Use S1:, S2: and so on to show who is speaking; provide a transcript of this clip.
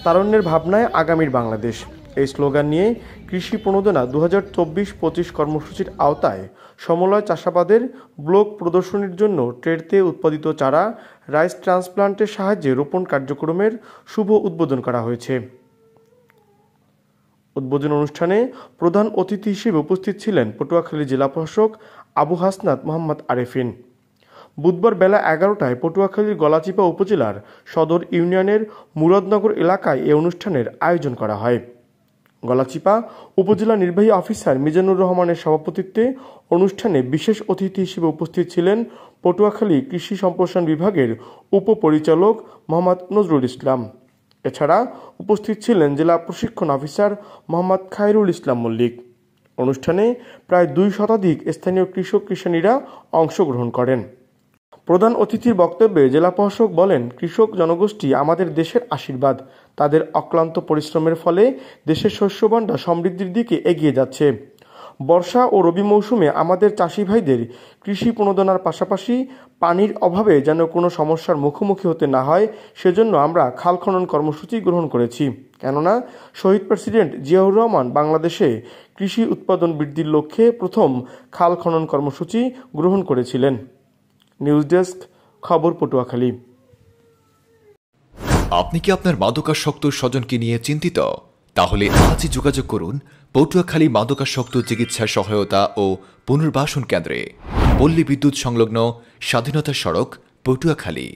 S1: তারুণ্যের ভাবনায় আগামীর বাংলাদেশ, এই স্লোগান নিয়ে কৃষি প্রণোদনা 2024-25 কর্মসূচির আওতায় সমলয় চাষাবাদের ব্লক প্রদর্শনীর জন্য ট্রেতে উৎপাদিত চারা রাইস ট্রান্সপ্লান্টের সাহায্যে রোপণ কার্যক্রমের শুভ উদ্বোধন করা হয়েছে। উদ্বোধন অনুষ্ঠানে প্রধান অতিথি হিসেবে উপস্থিত ছিলেন পটুয়াখালী জেলা প্রশাসক আবু হাসনাত মোহাম্মদ আরেফিন। বুধবার বেলা 11টায় পটুয়াখালীর গলাচিপা উপজেলার সদর ইউনিয়নের মুরাদনগর এলাকায় এ অনুষ্ঠানের আয়োজন করা হয়। গলাচিপা উপজেলা নির্বাহী অফিসার মিজানুর রহমানের সভাপতিত্বে অনুষ্ঠানে বিশেষ অতিথি হিসেবে উপস্থিত ছিলেন পটুয়াখালী কৃষি সম্প্রসারণ বিভাগের উপপরিচালক মোহাম্মদ নজরুল ইসলাম। এছাড়া উপস্থিত ছিলেন জেলা প্রশিক্ষণ অফিসার মোহাম্মদ খায়রুল ইসলাম মল্লিক। অনুষ্ঠানে প্রায় 2 শতাধিক স্থানীয় কৃষক কিষানীরা অংশগ্রহণ করেন। প্রধান অতিথির বক্তব্যে জেলা প্রশাসক বলেন, কৃষক জনগোষ্ঠী আমাদের দেশের আশীর্বাদ। তাদের অক্লান্ত পরিশ্রমের ফলে দেশের শস্য ভাণ্ডার সমৃদ্ধির দিকে এগিয়ে যাচ্ছে। বর্ষা ও রবি মৌসুমে আমাদের চাষি ভাইদের কৃষি প্রণোদনার পাশাপাশি পানির অভাবে যেন কোনো সমস্যার মুখোমুখি হতে না হয়, সেজন্য আমরা খাল খনন কর্মসূচি গ্রহণ করেছি। কেননা শহীদ প্রেসিডেন্ট জিয়াউর রহমান বাংলাদেশে কৃষি উৎপাদন বৃদ্ধির লক্ষ্যে প্রথম খাল খনন কর্মসূচি গ্রহণ করেছিলেন। নিউজ ডেস্ক, খবর পটুয়াখালী।
S2: আপনি কি আপনার মাদকাসক্ত স্বজনকে নিয়ে চিন্তিত? তাহলে আজই যোগাযোগ করুন পটুয়াখালী মাদকাসক্ত চিকিৎসা সহায়তা ও পুনর্বাসন কেন্দ্রে, পল্লী বিদ্যুৎ সংলগ্ন স্বাধীনতা সড়ক, পটুয়াখালী।